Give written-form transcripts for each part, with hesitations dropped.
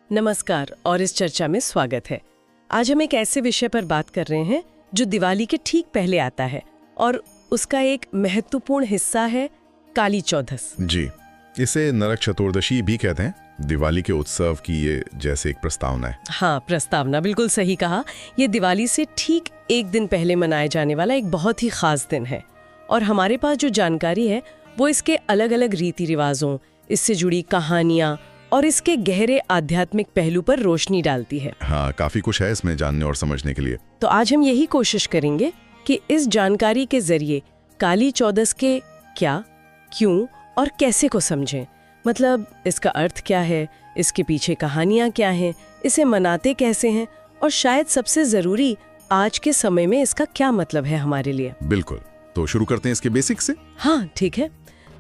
नमस्कार और इस चर्चा में स्वागत है। आज हम एक ऐसे विषय पर बात कर रहे हैं जो दिवाली के ठीक पहले आता है और उसका एक महत्वपूर्ण हिस्सा है काली चौदस। जी, इसे नरक चतुर्दशी भी कहते हैं। दिवाली के उत्सव की ये जैसे एक प्रस्तावना है। हाँ, प्रस्तावना, बिल्कुल सही कहा। ये दिवाली से ठीक एक दिन पहले मनाए जाने वाला एक बहुत ही खास दिन है और हमारे पास जो जानकारी है वो इसके अलग अलग रीति रिवाजों, इससे जुड़ी कहानियाँ और इसके गहरे आध्यात्मिक पहलू पर रोशनी डालती है। हाँ, काफी कुछ है इसमें जानने और समझने के लिए। तो आज हम यही कोशिश करेंगे कि इस जानकारी के जरिए काली चौदस के क्या, क्यों और कैसे को समझें। मतलब इसका अर्थ क्या है, इसके पीछे कहानियाँ क्या हैं, इसे मनाते कैसे हैं और शायद सबसे जरूरी आज के समय में इसका क्या मतलब है हमारे लिए। बिल्कुल, तो शुरू करते हैं इसके बेसिक से। हाँ, ठीक है।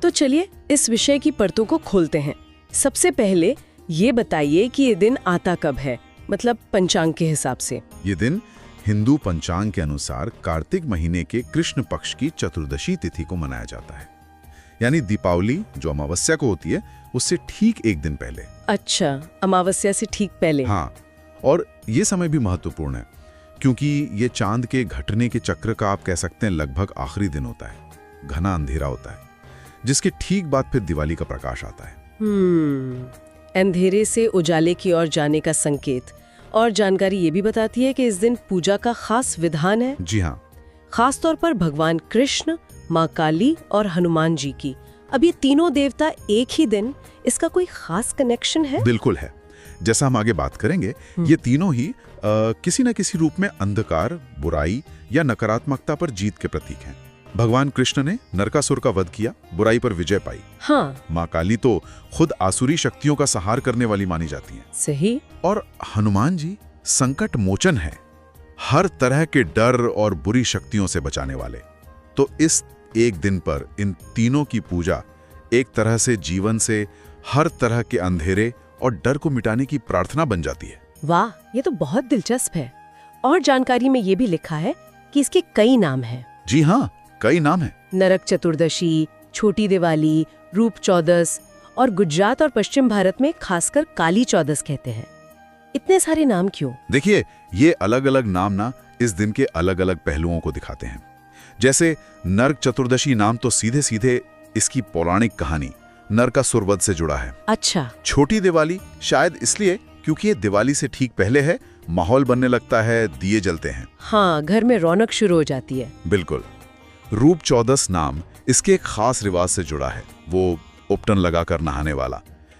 तो चलिए इस विषय की परतों को खोलते हैं। सबसे पहले ये बताइए कि ये दिन आता कब है, मतलब पंचांग के हिसाब से। ये दिन हिंदू पंचांग के अनुसार कार्तिक महीने के कृष्ण पक्ष की चतुर्दशी तिथि को मनाया जाता है, यानी दीपावली जो अमावस्या को होती है उससे ठीक एक दिन पहले। अच्छा, अमावस्या से ठीक पहले। हाँ, और ये समय भी महत्वपूर्ण है क्योंकि ये चांद के घटने के चक्र का आप कह सकते हैं लगभग आखिरी दिन होता है। घना अंधेरा होता है जिसके ठीक बाद फिर दिवाली का प्रकाश आता है। अंधेरे से उजाले की ओर जाने का संकेत। और जानकारी ये भी बताती है कि इस दिन पूजा का खास विधान है। जी हाँ, खास तौर पर भगवान कृष्ण, माँ काली और हनुमान जी की। अब ये तीनों देवता एक ही दिन, इसका कोई खास कनेक्शन है? बिल्कुल है। जैसा हम आगे बात करेंगे, ये तीनों ही किसी न किसी रूप में अंधकार, बुराई या नकारात्मकता पर जीत के प्रतीक हैं। भगवान कृष्ण ने नरकासुर का वध किया, बुराई पर विजय पाई। हाँ, माँ काली तो खुद आसुरी शक्तियों का संहार करने वाली मानी जाती हैं। सही। और हनुमान जी संकट मोचन है, हर तरह के डर और बुरी शक्तियों से बचाने वाले। तो इस एक दिन पर इन तीनों की पूजा एक तरह से जीवन से हर तरह के अंधेरे और डर को मिटाने की प्रार्थना बन जाती है। वाह, ये तो बहुत दिलचस्प है। और जानकारी में ये भी लिखा है कि इसके कई नाम हैं। जी हाँ, कई नाम हैं। नरक चतुर्दशी, छोटी दिवाली, रूप चौदस और गुजरात और पश्चिम भारत में खासकर काली चौदस कहते हैं। इतने सारे नाम क्यों? देखिए, ये अलग अलग नाम ना इस दिन के अलग अलग पहलुओं को दिखाते हैं। जैसे नरक चतुर्दशी नाम तो सीधे सीधे इसकी पौराणिक कहानी नरकासुर वध से जुड़ा है। अच्छा। छोटी दिवाली शायद इसलिए क्योंकि ये दिवाली से ठीक पहले है, माहौल बनने लगता है, दिए जलते हैं। हाँ, घर में रौनक शुरू हो जाती है। बिल्कुल। रूप चौदस नाम इसके एक खास रिवाज से जुड़ा है। वो उपटन लगाकर नहाने वाला,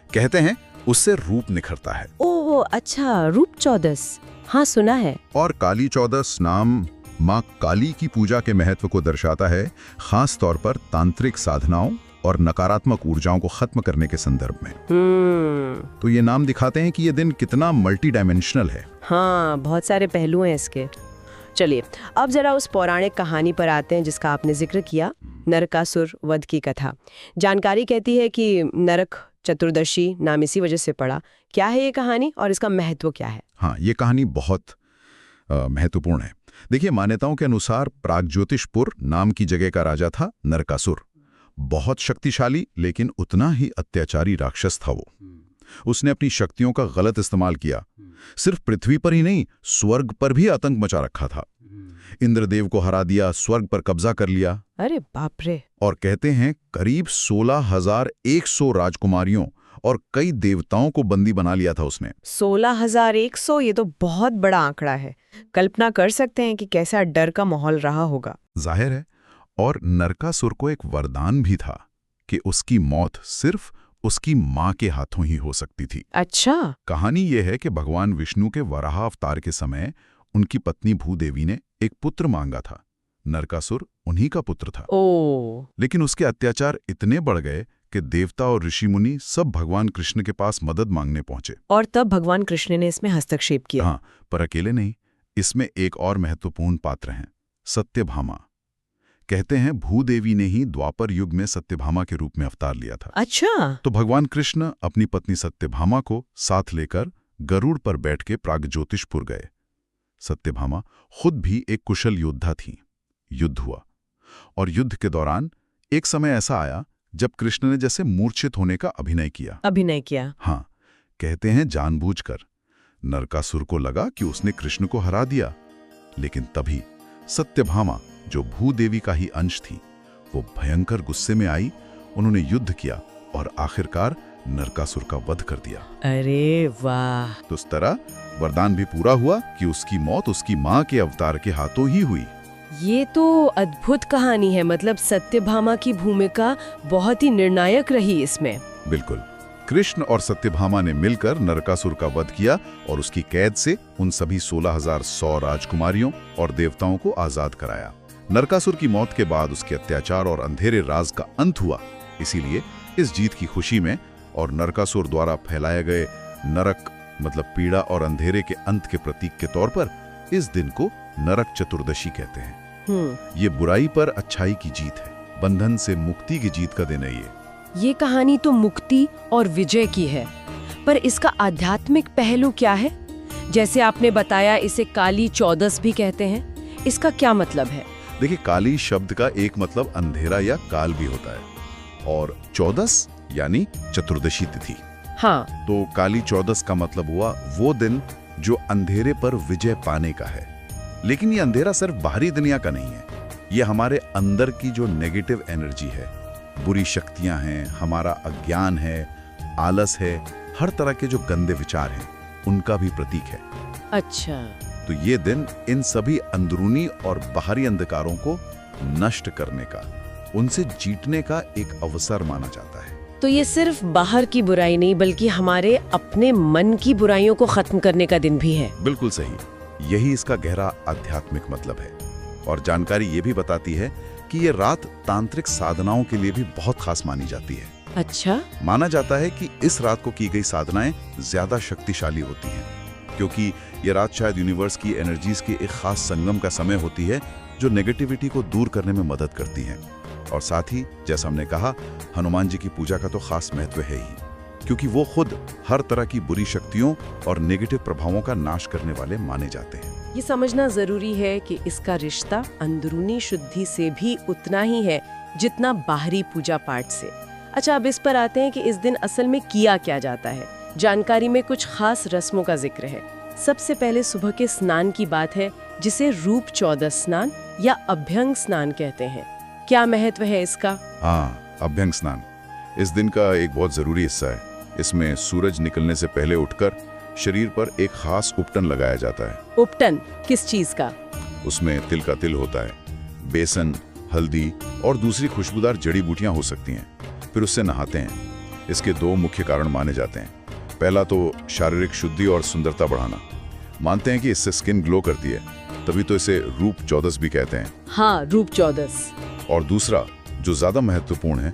कहते हैं उससे रूप निखरता है। ओह अच्छा, रूप चौदस, हाँ सुना है। और काली चौदस नाम माँ काली की पूजा के महत्व को दर्शाता है, खास तौर पर तांत्रिक साधनाओं और नकारात्मक ऊर्जाओं को खत्म करने के संदर्भ में। तो ये नाम दिखाते हैं कि ये दिन कितना मल्टी डायमेंशनल है। हाँ, बहुत सारे पहलू हैं इसके। चलिए अब जरा उस पौराणिक कहानी पर आते हैं जिसका आपने जिक्र किया, नरकासुर वध की कथा। जानकारी कहती है कि नरक चतुर्दशी नाम इसी वजह से पड़ा। क्या है ये कहानी और इसका महत्व क्या है? हाँ, ये कहानी बहुत महत्वपूर्ण है। देखिए, मान्यताओं के अनुसार प्रागज्योतिषपुर नाम की जगह का राजा था नरकासुर। बहुत शक्तिशाली लेकिन उतना ही अत्याचारी राक्षस था वो। उसने अपनी शक्तियों का गलत इस्तेमाल किया। सिर्फ पृथ्वी पर ही नहीं, स्वर्ग पर भी आतंक मचा रखा था। इंद्रदेव को हरा दिया, स्वर्ग पर कब्जा कर लिया। अरे बाप रे। और कहते हैं करीब 16,100 राजकुमारियों और कई देवताओं को बंदी बना लिया था उसने। 16,100, ये तो बहुत बड़ा आंकड़ा है। कल्पना कर सकते हैं कि कैसा डर का माहौल रहा होगा। जाहिर है। और नरकासुर को एक वरदान भी था कि उसकी मौत सिर्फ उसकी माँ के हाथों ही हो सकती थी। अच्छा। कहानी यह है कि भगवान विष्णु के वराह अवतार के समय उनकी पत्नी भूदेवी ने एक पुत्र मांगा था। नरकासुर उन्हीं का पुत्र था। ओह। लेकिन उसके अत्याचार इतने बढ़ गए कि देवता और ऋषि मुनि सब भगवान कृष्ण के पास मदद मांगने पहुंचे। और तब भगवान कृष्ण ने इसमें हस्तक्षेप किया। हाँ, पर अकेले नहीं। इसमें एक और महत्वपूर्ण पात्र हैं, सत्यभामा। कहते हैं भूदेवी ने ही द्वापर युग में सत्यभामा के रूप में अवतार लिया था। अच्छा। तो भगवान कृष्ण अपनी पत्नी सत्यभामा को साथ लेकर गरुड़ पर बैठ के प्रागज्योतिषपुर गए। सत्यभामा खुद भी एक कुशल योद्धा थी। युद्ध हुआ और युद्ध के दौरान एक समय ऐसा आया जब कृष्ण ने जैसे मूर्छित होने का अभिनय किया। अभिनय किया। हाँ, कहते हैं जानबूझकर। नरकासुर को लगा कि उसने कृष्ण को हरा दिया, लेकिन तभी सत्यभामा, जो भूदेवी का ही अंश थी, वो भयंकर गुस्से में आई। उन्होंने युद्ध किया और आखिरकार नरकासुर का वध कर दिया। अरे वाह! तो उस तरह वरदान भी पूरा हुआ कि उसकी मौत उसकी मां के अवतार के हाथों ही हुई। ये तो अद्भुत कहानी है। मतलब सत्यभामा की भूमिका बहुत ही निर्णायक रही इसमें। बिल्कुल। कृष्ण और सत्यभामा ने मिलकर नरकासुर का वध किया और उसकी कैद से उन सभी 16,100 राजकुमारियों और देवताओं को आजाद कराया। नरकासुर की मौत के बाद उसके अत्याचार और अंधेरे राज का अंत हुआ। इसीलिए इस जीत की खुशी में और नरकासुर द्वारा फैलाए गए नरक मतलब पीड़ा और अंधेरे के अंत के प्रतीक के तौर पर इस दिन को नरक चतुर्दशी कहते हैं। ये बुराई पर अच्छाई की जीत है, बंधन से मुक्ति की जीत का दिन है ये कहानी तो मुक्ति और विजय की है, पर इसका आध्यात्मिक पहलू क्या है? जैसे आपने बताया इसे काली चौदस भी कहते हैं, इसका क्या मतलब है? देखिए, काली शब्द का एक मतलब अंधेरा या काल भी होता है और चौदस यानी चतुर्दशी तिथि। हाँ, तो काली चौदस का मतलब हुआ वो दिन जो अंधेरे पर विजय पाने का है। लेकिन ये अंधेरा सिर्फ बाहरी दुनिया का नहीं है, ये हमारे अंदर की जो नेगेटिव एनर्जी है, बुरी शक्तियां हैं, हमारा अज्ञान है, आलस है, हर तरह के जो गंदे विचार हैं, उनका भी प्रतीक है। अच्छा। तो ये दिन इन सभी अंदरूनी और बाहरी अंधकारों को नष्ट करने का, उनसे जीतने का एक अवसर माना जाता है। तो ये सिर्फ बाहर की बुराई नहीं बल्कि हमारे अपने मन की बुराइयों को खत्म करने का दिन भी है। बिल्कुल सही, यही इसका गहरा आध्यात्मिक मतलब है। और जानकारी ये भी बताती है कि ये रात तांत्रिक साधनाओं के लिए भी बहुत खास मानी जाती है। अच्छा। माना जाता है कि इस रात को की गई साधनाएं ज्यादा शक्तिशाली होती हैं, क्योंकि ये रात शायद यूनिवर्स की एनर्जीज के एक खास संगम का समय होती है जो नेगेटिविटी को दूर करने में मदद करती हैं। और साथ ही जैसा हमने कहा, हनुमान जी की पूजा का तो खास महत्व है ही, क्योंकि वो खुद हर तरह की बुरी शक्तियों और नेगेटिव प्रभावों का नाश करने वाले माने जाते हैं। ये समझना जरूरी है कि इसका रिश्ता अंदरूनी शुद्धि से भी उतना ही है जितना बाहरी पूजा पाठ से। अच्छा, अब इस पर आते हैं कि इस दिन असल में किया क्या जाता है। जानकारी में कुछ खास रस्मों का जिक्र है। सबसे पहले सुबह के स्नान की बात है, जिसे रूप चौदस स्नान या अभ्यंग स्नान कहते हैं। क्या महत्व है इसका? हाँ, अभ्यंग स्नान इस दिन का एक बहुत जरूरी हिस्सा है। इसमें सूरज निकलने से पहले उठकर शरीर पर एक खास उपटन लगाया जाता है। उपटन किस चीज का? उसमें तिल का तिल होता है, बेसन, हल्दी और दूसरी खुशबूदार जड़ी बूटियां हो सकती हैं। फिर उससे नहाते हैं। इसके दो मुख्य कारण माने जाते हैं। पहला तो शारीरिक शुद्धि और सुंदरता बढ़ाना। मानते हैं कि इससे स्किन ग्लो करती है, तभी तो इसे रूप चौदस भी कहते हैं। हाँ, रूप चौदस। और दूसरा जो ज्यादा महत्वपूर्ण है,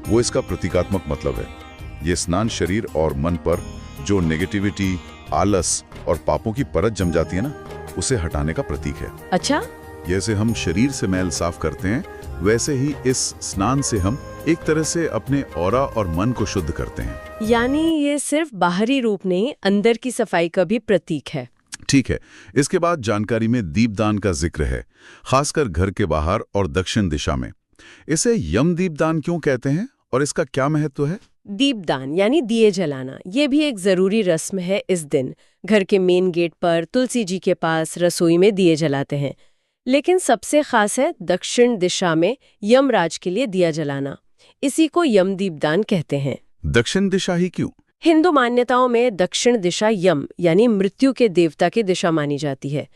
वो इसका प्रतीकात्मक मतलब है। ये स्नान शरीर और मन पर जो नेगेटिविटी, आलस और पापों की परत जम जाती है ना, उसे हटाने का प्रतीक है। अच्छा। जैसे हम शरीर से मैल साफ करते हैं, वैसे ही इस स्नान से हम एक तरह से अपने ऑरा और मन को शुद्ध करते हैं। यानी ये सिर्फ बाहरी रूप नहीं, अंदर की सफाई का भी प्रतीक है। ठीक है। इसके बाद जानकारी में दीपदान का जिक्र है, खासकर घर के बाहर और दक्षिण दिशा में। इसे यम दीपदान क्यों कहते हैं और इसका क्या महत्व है? दीपदान यानी दिए जलाना, ये भी एक जरूरी रस्म है। इस दिन घर के मेन गेट पर तुलसी जी के पास रसोई में दिए जलाते हैं। लेकिन सबसे खास है दक्षिण दिशा में यमराज के लिए दिया जलाना। इसी को यम दीपदान कहते हैं। दक्षिण दिशा ही क्यों? हिंदू मान्यताओं में दक्षिण दिशा यम यानी मृत्यु के देवता की दिशा मानी जाती है।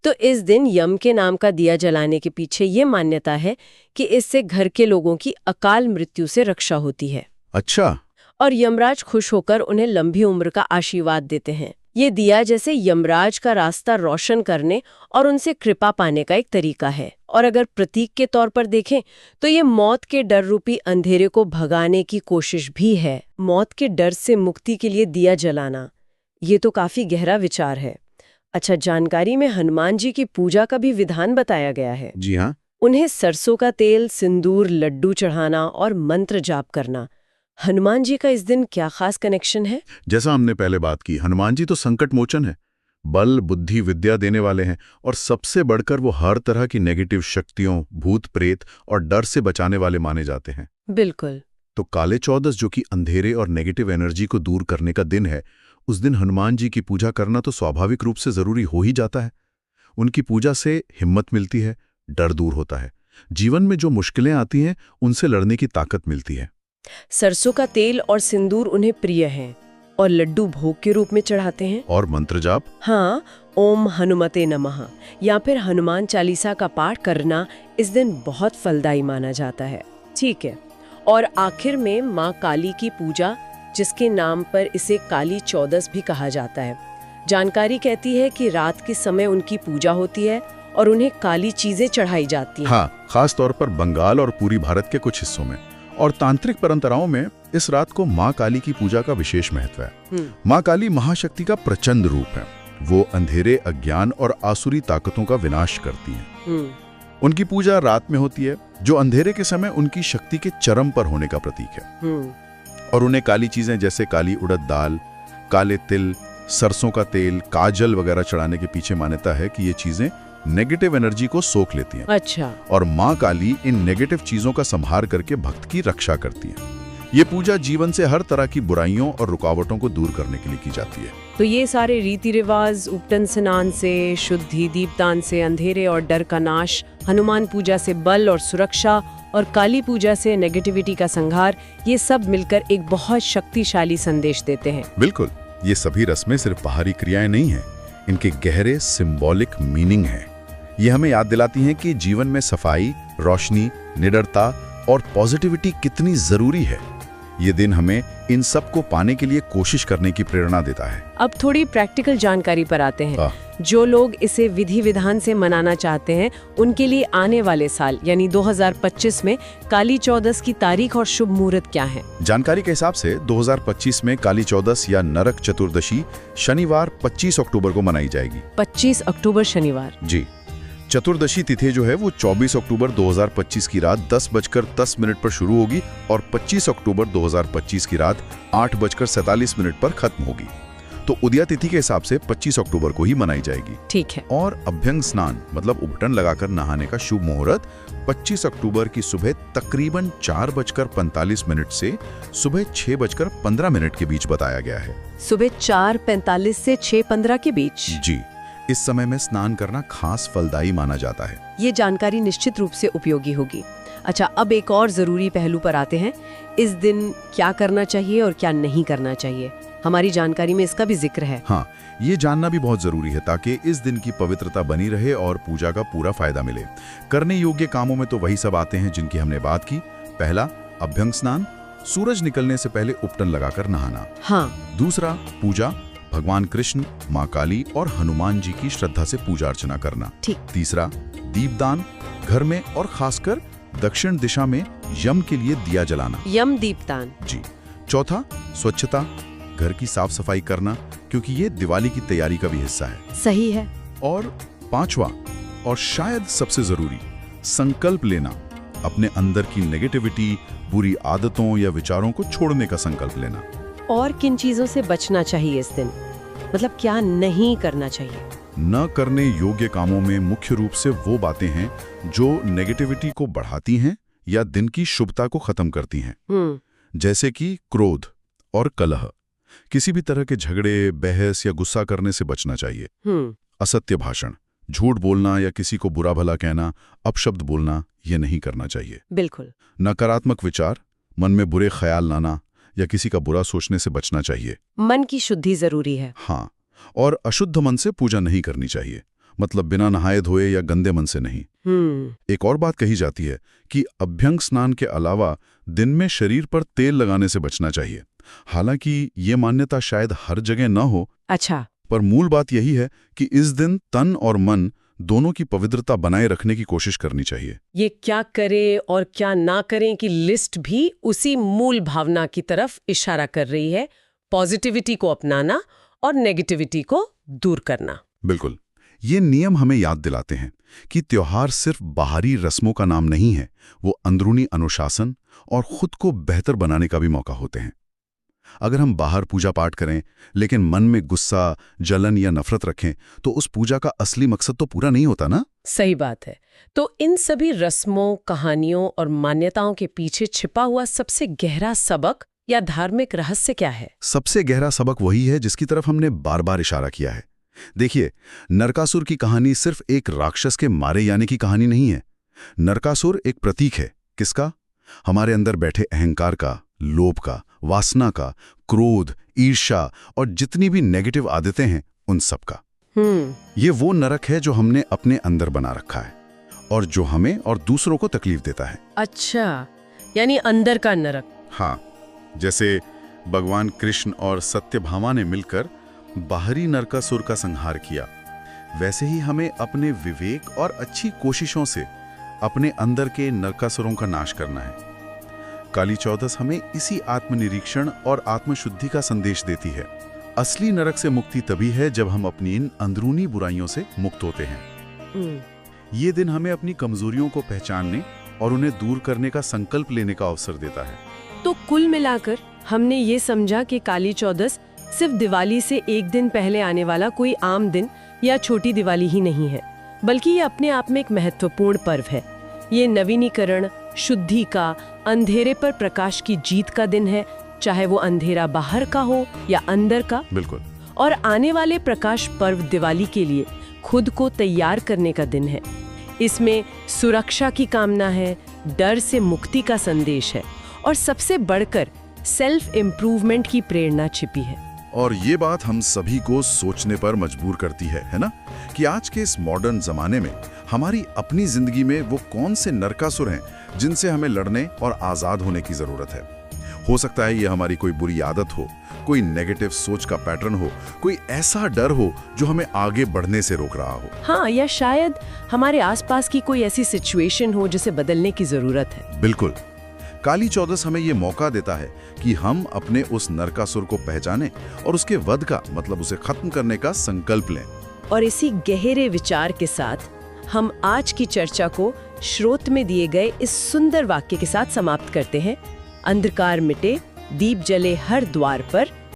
तो इस दिन यम के नाम का दिया जलाने के पीछे ये मान्यता है कि इससे घर के लोगों की अकाल मृत्यु से रक्षा होती है। अच्छा। और यमराज खुश होकर उन्हें लंबी उम्र का आशीर्वाद देते हैं। ये दिया जैसे यमराज का रास्ता रोशन करने और उनसे कृपा पाने का एक तरीका है। और अगर प्रतीक के तौर पर देखें तो ये मौत के डर रूपी अंधेरे को भगाने की कोशिश भी है। मौत के डर से मुक्ति के लिए दिया जलाना, ये तो काफी गहरा विचार है। अच्छा, जानकारी में हनुमान जी की पूजा का भी विधान बताया गया है। जी हाँ। उन्हें सरसों का तेल, सिंदूर, लड्डू चढ़ाना और मंत्र जाप करना। हनुमान जी का इस दिन क्या खास कनेक्शन है? जैसा हमने पहले बात की, हनुमान जी तो संकट मोचन है, बल, बुद्धि, विद्या देने वाले हैं और सबसे बढ़कर वो हर तरह की नेगेटिव शक्तियों, भूत प्रेत और डर से बचाने वाले माने जाते हैं। बिल्कुल। तो काले चौदस, जो कि अंधेरे और नेगेटिव एनर्जी को दूर करने का दिन है, उस दिन हनुमान जी की पूजा करना तो स्वाभाविक रूप से जरूरी हो ही जाता है। उनकी पूजा से हिम्मत मिलती है, डर दूर होता है, जीवन में जो मुश्किलें आती हैं उनसे लड़ने की ताकत मिलती है। सरसों का तेल और सिंदूर उन्हें प्रिय हैं और लड्डू भोग के रूप में चढ़ाते हैं। और मंत्र जाप? हाँ, ओम हनुमते नमः या फिर हनुमान चालीसा का पाठ करना इस दिन बहुत फलदायी माना जाता है। ठीक है, और आखिर में माँ काली की पूजा, जिसके नाम पर इसे काली चौदस भी कहा जाता है। जानकारी कहती है कि रात के समय उनकी पूजा होती है और उन्हें काली चीजें चढ़ाई जाती हैं। हाँ, खास तौर पर बंगाल और पूरी भारत के कुछ हिस्सों में। और तांत्रिक परंपराओं में इस रात को माँ काली की पूजा का विशेष महत्व है। माँ काली महाशक्ति का प्रचंड रूप है। वो अंधेरे, अज्ञान और आसुरी ताकतों का विनाश करती हैं। उनकी पूजा रात में होती है, जो अंधेरे के समय उनकी शक्ति के चरम पर होने का प्रतीक है। और उन्हें काली चीजें जैसे काली उड़द दाल, काले तिल, सरसों का तेल, काजल वगैरह चढ़ाने के पीछे मान्यता है कि ये चीजें नेगेटिव एनर्जी को सोख लेती हैं। अच्छा। और माँ काली इन नेगेटिव चीजों का संहार करके भक्त की रक्षा करती हैं। ये पूजा जीवन से हर तरह की बुराइयों और रुकावटों को दूर करने के लिए की जाती है। तो ये सारे रीति रिवाज, उपटन स्नान से शुद्धि, दीपदान से अंधेरे और डर का नाश, हनुमान पूजा से बल और सुरक्षा, और काली पूजा से नेगेटिविटी का संहार, ये सब मिलकर एक बहुत शक्तिशाली संदेश देते हैं। बिल्कुल, ये सभी रस्में सिर्फ बाहरी क्रियाएं नहीं हैं, इनके गहरे सिंबॉलिक मीनिंग है। ये हमें याद दिलाती हैं कि जीवन में सफाई, रोशनी, निडरता और पॉजिटिविटी कितनी जरूरी है। ये दिन हमें इन सब को पाने के लिए कोशिश करने की प्रेरणा देता है। अब थोड़ी प्रैक्टिकल जानकारी पर आते हैं। जो लोग इसे विधि विधान से मनाना चाहते हैं, उनके लिए आने वाले साल यानी 2025 में काली चौदस की तारीख और शुभ मुहूर्त क्या है? जानकारी के हिसाब से 2025 में काली चौदस या नरक चतुर्दशी शनिवार 25 अक्टूबर को मनाई जाएगी। 25 अक्टूबर शनिवार? जी। चतुर्दशी तिथि जो है वो 24 अक्टूबर 2025 की रात 10:10 पर शुरू होगी और 25 अक्टूबर 2025 की रात 8:47 पर खत्म होगी। तो उदया तिथि के हिसाब से 25 अक्टूबर को ही मनाई जाएगी। ठीक है। और अभ्यंग स्नान मतलब उबटन लगाकर नहाने का शुभ मुहूर्त 25 अक्टूबर की सुबह तकरीबन 4:45 से सुबह 6:15 के बीच बताया गया है। सुबह 4:45 से 6:15 के बीच? जी। इस समय में स्नान करना खास फलदायी माना जाता है। ये जानकारी निश्चित रूप से उपयोगी होगी। अच्छा, अब एक और जरूरी पहलू पर आते हैं। इस दिन क्या करना चाहिए और क्या नहीं करना चाहिए? हमारी जानकारी में इसका भी जिक्र है। हाँ, ये जानना भी बहुत जरूरी है ताकि इस दिन की पवित्रता बनी रहे और पूजा का पूरा फायदा मिले। करने योग्य कामों में तो वही सब आते हैं जिनकी हमने बात की। पहला, अभ्यंग स्नान, सूरज निकलने से पहले उपटन लगाकर नहाना। हाँ। दूसरा, पूजा, भगवान कृष्ण, माँ काली और हनुमान जी की श्रद्धा से पूजा अर्चना करना। ठीक। तीसरा, दीपदान, घर में और खासकर दक्षिण दिशा में यम के लिए दिया जलाना। यम दीपदान? जी। चौथा, स्वच्छता, घर की साफ सफाई करना, क्योंकि ये दिवाली की तैयारी का भी हिस्सा है। सही है। और पांचवा और शायद सबसे जरूरी, संकल्प लेना, अपने अंदर की नेगेटिविटी, बुरी आदतों या विचारों को छोड़ने का संकल्प लेना। और किन चीजों से बचना चाहिए इस दिन? मतलब क्या नहीं करना चाहिए? न करने योग्य कामों में मुख्य रूप से वो बातें हैं जो नेगेटिविटी को बढ़ाती हैं या दिन की शुभता को खत्म करती हैं। जैसे कि क्रोध और कलह, किसी भी तरह के झगड़े, बहस या गुस्सा करने से बचना चाहिए। असत्य भाषण, झूठ बोलना या किसी को बुरा भला कहना, अपशब्द बोलना, ये नहीं करना चाहिए। बिल्कुल। नकारात्मक विचार, मन में बुरे ख्याल लाना या किसी का बुरा सोचने से बचना चाहिए। मन की शुद्धि जरूरी है। हाँ, और अशुद्ध मन से पूजा नहीं करनी चाहिए, मतलब बिना नहाए धोए या गंदे मन से नहीं। एक और बात कही जाती है कि अभ्यंग स्नान के अलावा दिन में शरीर पर तेल लगाने से बचना चाहिए। हालांकि ये मान्यता शायद हर जगह न हो। अच्छा। पर मूल बात यही है कि इस दिन तन और मन दोनों की पवित्रता बनाए रखने की कोशिश करनी चाहिए। ये क्या करें और क्या ना करें की लिस्ट भी उसी मूल भावना की तरफ इशारा कर रही है, पॉजिटिविटी को अपनाना और नेगेटिविटी को दूर करना। बिल्कुल। ये नियम हमें याद दिलाते हैं कि त्योहार सिर्फ बाहरी रस्मों का नाम नहीं है, वो अंदरूनी अनुशासन और खुद को बेहतर बनाने का भी मौका होते हैं। अगर हम बाहर पूजा पाठ करें लेकिन मन में गुस्सा, जलन या नफरत रखें तो उस पूजा का असली मकसद तो पूरा नहीं होता ना। सही बात है। तो इन सभी रस्मों, कहानियों और मान्यताओं के पीछे छिपा हुआ सबसे गहरा सबक या धार्मिक रहस्य क्या है? सबसे गहरा सबक वही है जिसकी तरफ हमने बार बार इशारा किया है। देखिए, नरकासुर की कहानी सिर्फ एक राक्षस के मारे जाने की कहानी नहीं है। नरकासुर एक प्रतीक है। किसका? हमारे अंदर बैठे अहंकार का, लोभ का, वासना का, क्रोध, ईर्ष्या और जितनी भी नेगेटिव आदतें हैं उन सब का। ये वो नरक है जो हमने अपने अंदर बना रखा है और जो हमें और दूसरों को तकलीफ देता है। अच्छा, यानी अंदर का नरक। हाँ, जैसे भगवान कृष्ण और सत्यभामा ने मिलकर बाहरी नरकासुर का संहार किया, वैसे ही हमें अपने विवेक और अच्छी कोशिशों से अपने अंदर के नरकासुरों का नाश करना है। काली चौदस हमें इसी आत्मनिरीक्षण और आत्मशुद्धि का संदेश देती है। असली नरक से मुक्ति तभी है जब हम अपनी इन अंदरूनी बुराइयों से मुक्त होते हैं। ये दिन हमें अपनी कमजोरियों को पहचानने और उन्हें दूर करने का संकल्प लेने का अवसर देता है। तो कुल मिलाकर हमने ये समझा कि काली चौदस सिर्फ दिवाली से एक दिन पहले आने वाला कोई आम दिन या छोटी दिवाली ही नहीं है, बल्कि ये अपने आप में एक महत्वपूर्ण पर्व है। ये नवीनीकरण, शुद्धि का, अंधेरे पर प्रकाश की जीत का दिन है, चाहे वो अंधेरा बाहर का हो या अंदर का। बिल्कुल। और आने वाले प्रकाश पर्व दिवाली के लिए खुद को तैयार करने का दिन है। इसमें सुरक्षा की कामना है, डर से मुक्ति का संदेश है और सबसे बढ़कर सेल्फ इम्प्रूवमेंट की प्रेरणा छिपी है। और ये बात हम सभी को सोचने पर मजबूर करती है ना, कि आज के इस मॉडर्न जमाने में हमारी अपनी जिंदगी में वो कौन से नरकासुर हैं जिनसे हमें लड़ने और आजाद होने की जरूरत है। हो सकता है ये हमारी कोई बुरी आदत हो, कोई नेगेटिव सोच का पैटर्न हो, कोई ऐसा डर हो जो हमें आगे बढ़ने से रोक रहा हो। हाँ, या शायद हमारे आसपास की कोई ऐसी सिचुएशन हो जिसे बदलने की जरूरत है। बिल्कुल। काली चौदस हमें ये मौका देता है कि हम अपने उस नरकासुर को पहचानें और उसके वध का, मतलब उसे खत्म करने का संकल्प लें। और इसी गहरे विचार के साथ हम आज की चर्चा को श्रोत में दिए गए इस सुंदर वाक्य के साथ समाप्त करते हैं। अंधकार मिटे, दीप जले हर द्वार पर,